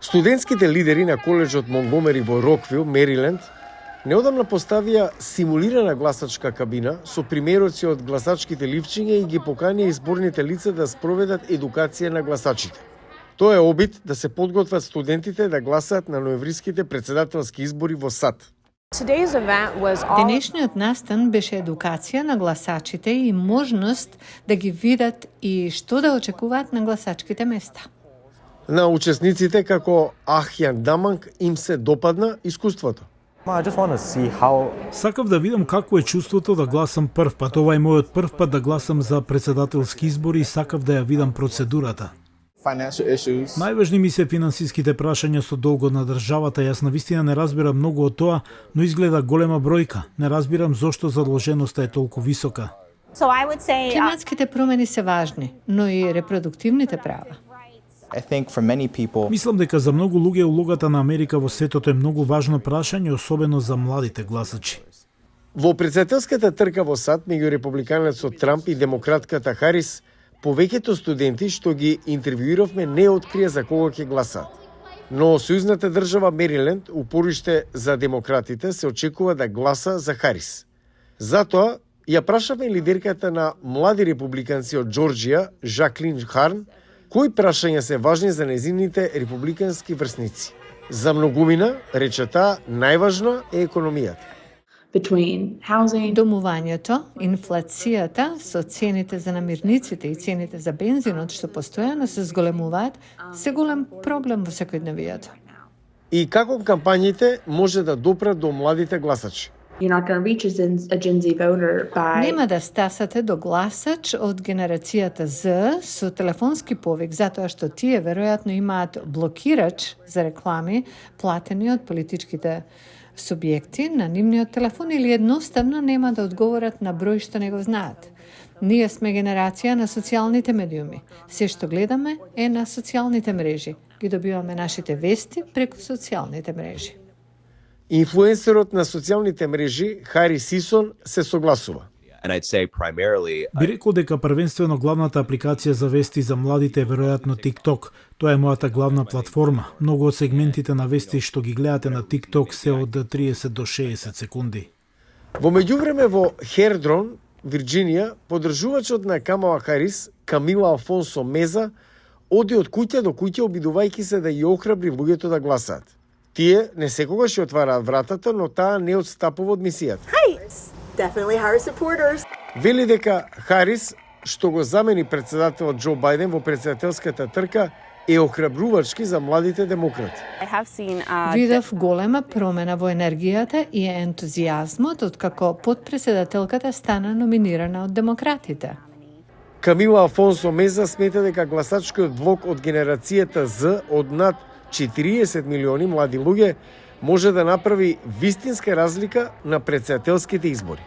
Студентските лидери на коледжот Монгомери во Роквил, Мериленд, неодамна поставија симулирана гласачка кабина со примероци од гласачките ливчиња и ги поканија изборните лица да спроведат едукација на гласачите. Тоа е обид да се подготват студентите да гласаат на ноемвриските претседателски избори во САД. Денешниот настан беше едукација на гласачите и можност да ги видат и што да очекуваат на гласачките места. На учесниците како Ахјан Даманг им се допадна искуството. Сакав да видам какво е чувството да гласам прв пат. Ова е мојот прв пат да гласам за претседателски избори и сакав да ја видам процедурата. Најважни ми се финансиските прашања со долгот на државата. Јас навистина не разбирам многу од тоа, но изгледа голема бројка. Не разбирам зошто задолженоста е толку висока. Климатските промени се важни, но и репродуктивните права. Мислам дека за многу луѓе улогата на Америка во светот е многу важно прашање, особено за младите гласачи. Во претседателската трка во САД меѓу републиканецот Трамп и демократката Харис, повеќето студенти што ги интервјуиравме не открија за кого ќе гласаат. Но сојузната држава Мериленд, упориште за демократите, се очекува да гласа за Харис. Затоа ја прашавме лидерката на млади републиканци од Џорџија, Жаклин Харн, кои прашања се важни за незините републикански врсници. За многумина, рече таа, најважна е економијата. Домувањето, инфлацијата со цените за намирниците и цените за бензинот што постојано се зголемуваат, се голем проблем во секојдневието. И како кампањите може да допрат до младите гласачи? Нема да стасате до гласач од генерацијата Z со телефонски повик, затоа што тие веројатно имаат блокирач за реклами платени од политичките субјекти на нивниот телефон или едноставно нема да одговорат на број што не го знаат. Ние сме генерација на социјалните медиуми. Се што гледаме е на социјалните мрежи. Ги добиваме нашите вести преку социјалните мрежи. Инфлуенсерот на социјалните мрежи Хари Сисон се согласува. Би рекол дека првенствено главната апликација за вести за младите е веројатно TikTok. Тоа е мојата главна платформа. Многу од сегментите на вести што ги гледате на TikTok се од 30 до 60 секунди. Во меѓувреме во Хердрон, Вирџинија, поддржувачот на Камала Харис, Камила Алфонсо Меза, оди од куќа до куќа обидувајќи се да ја охрабри луѓето да гласаат. Тие не секогаш ја отвараат вратата, но таа не отстапува од мисијата. Definitely Harris supporters. Вели дека Харис, што го замени претседателот Џо Бајден во претседателската трка, е охрабрувачки за младите демократи. Видов голема промена во енергијата и ентузијазмот откако подпредседателката стана номинирана од демократите. Камила Афонсо Меза смета дека гласачкиот блок од генерацијата Z од над 40 милиони млади луѓе може да направи вистинска разлика на претседателските избори.